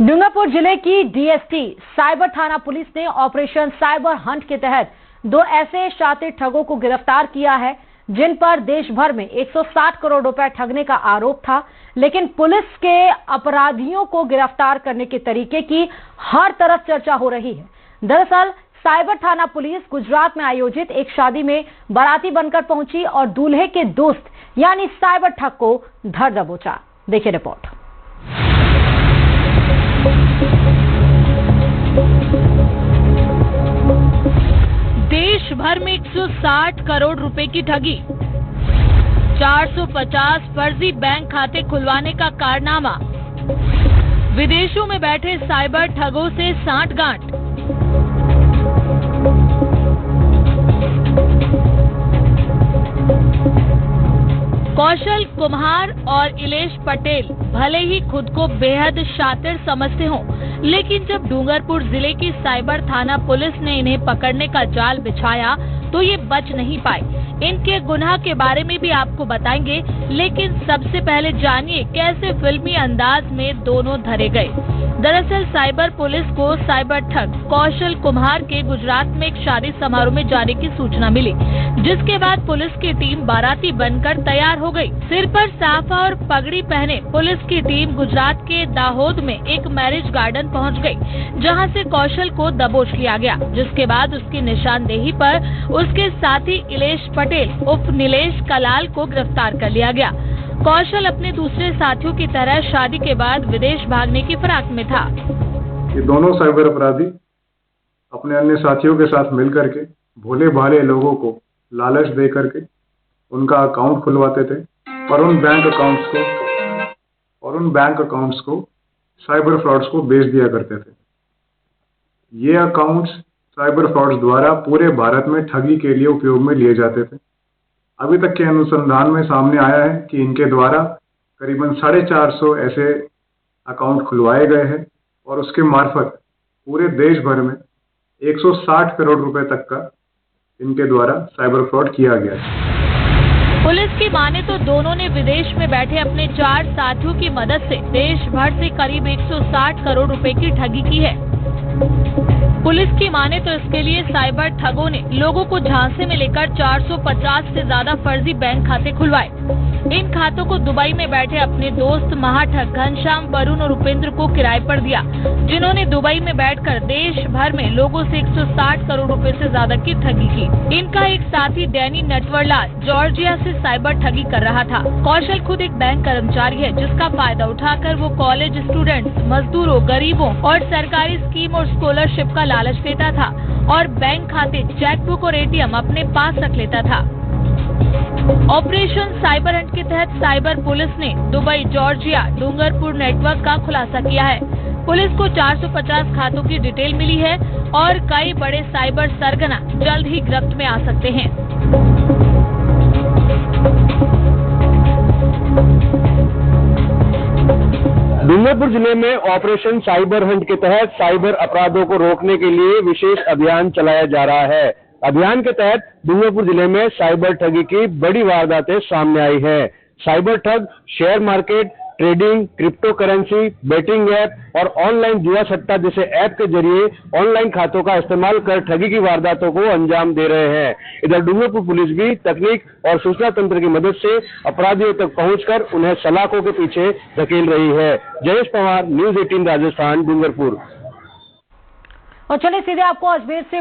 डूंगरपुर जिले की DST cyber थाना पुलिस ने ऑपरेशन साइबर हंट के तहत 2 ऐसे शातिर ठगों को गिरफ्तार किया है जिन पर देश भर में 160 करोड़ रुपए ठगने का आरोप था। लेकिन पुलिस के अपराधियों को गिरफ्तार करने के तरीके की हर तरफ चर्चा हो रही है। दरअसल साइबर थाना पुलिस गुजरात में आयोजित एक शादी में बाराती बनकर पहुंची और दूल्हे के दोस्त यानी साइबर ठग को धर दबोचा। देखिए रिपोर्ट। देश भर में 160 करोड़ रुपए की ठगी, 450 फर्जी बैंक खाते खुलवाने का कारनामा, विदेशों में बैठे साइबर ठगों से सांठगांठ। कौशल कुम्हार और इलेश पटेल भले ही खुद को बेहद शातिर समझते हों, लेकिन जब डूंगरपुर जिले की साइबर थाना पुलिस ने इन्हें पकड़ने का जाल बिछाया तो ये बच नहीं पाए। इनके गुनाह के बारे में भी आपको बताएंगे, लेकिन सबसे पहले जानिए कैसे फिल्मी अंदाज में दोनों धरे गए। दरअसल साइबर पुलिस को साइबर ठग कौशल कुम्हार के गुजरात में एक शादी समारोह में जाने की सूचना मिली, जिसके बाद पुलिस की टीम बाराती बनकर तैयार हो गई। सिर पर साफा और पगड़ी पहने पुलिस की टीम गुजरात के दाहोद में एक मैरिज गार्डन पहुंच गई, जहां से कौशल को दबोच लिया गया, जिसके बाद उसकी निशानदेही पर उसके साथी इलेश पटेल उर्फ नीलेश कलाल को गिरफ्तार कर लिया गया। कौशल अपने दूसरे साथियों की तरह शादी के बाद विदेश भागने की फिराक में था। ये दोनों साइबर अपराधी अपने अन्य साथियों के साथ मिलकर के भोले भाले लोगों को लालच दे करके उनका अकाउंट खुलवाते थे और उन बैंक अकाउंट्स को साइबर फ्रॉड्स को बेच दिया करते थे। ये अकाउंट्स साइबर फ्रॉड्स द्वारा पूरे भारत में ठगी के लिए उपयोग में लिए जाते थे। अभी तक के अनुसंधान में सामने आया है कि इनके द्वारा करीबन 450 ऐसे अकाउंट खुलवाए गए हैं और उसके मार्फत पूरे देश भर में 160 करोड़ रुपए तक का इनके द्वारा साइबर फ्रॉड किया गया है। पुलिस की माने तो दोनों ने विदेश में बैठे अपने 4 साथियों की मदद से देश भर से करीब 160 करोड़ रुपए की ठगी की है। पुलिस की माने तो इसके लिए साइबर ठगों ने लोगों को झांसे में लेकर 450 से ज्यादा फर्जी बैंक खाते खुलवाए। इन खातों को दुबई में बैठे अपने दोस्त महाठग घनश्याम, वरुण और उपेंद्र को किराए पर दिया, जिन्होंने दुबई में बैठकर देश भर में लोगों से 160 करोड़ रुपए से ज्यादा की ठगी की। इनका एक साथी डैनी नटवरलाल जॉर्जिया से साइबर ठगी कर रहा था। कौशल खुद एक बैंक कर्मचारी है, जिसका फायदा उठाकर वो कॉलेज स्टूडेंट्स, मजदूरों, गरीबों और सरकारी स्कीम और स्कॉलरशिप का लालच देता था और बैंक खाते, चेकबुक और एटीएम अपने पास रख लेता था। ऑपरेशन साइबर हंट के तहत साइबर पुलिस ने दुबई, जॉर्जिया, डूंगरपुर नेटवर्क का खुलासा किया है। पुलिस को 450 खातों की डिटेल मिली है और कई बड़े साइबर सरगना जल्द ही गिरफ्त में आ सकते हैं। डूंगरपुर जिले में ऑपरेशन साइबर हंट के तहत साइबर अपराधों को रोकने के लिए विशेष अभियान चलाया जा रहा है। अभियान के तहत डूंगरपुर जिले में साइबर ठगी की बड़ी वारदातें सामने आई है। साइबर ठग share market, trading, crypto currency, betting app और ऑनलाइन जुआ सट्टा जैसे ऐप के जरिए ऑनलाइन खातों का इस्तेमाल कर ठगी की वारदातों को अंजाम दे रहे हैं। इधर डूंगरपुर पुलिस भी तकनीक और सूचना तंत्र की मदद से अपराधियों तक पहुंचकर उन्हें सलाखों के पीछे धकेल रही है। जयेश पवार, न्यूज़ 18 राजस्थान, डूंगरपुर। और चलिए सीधे आपको अजमेर से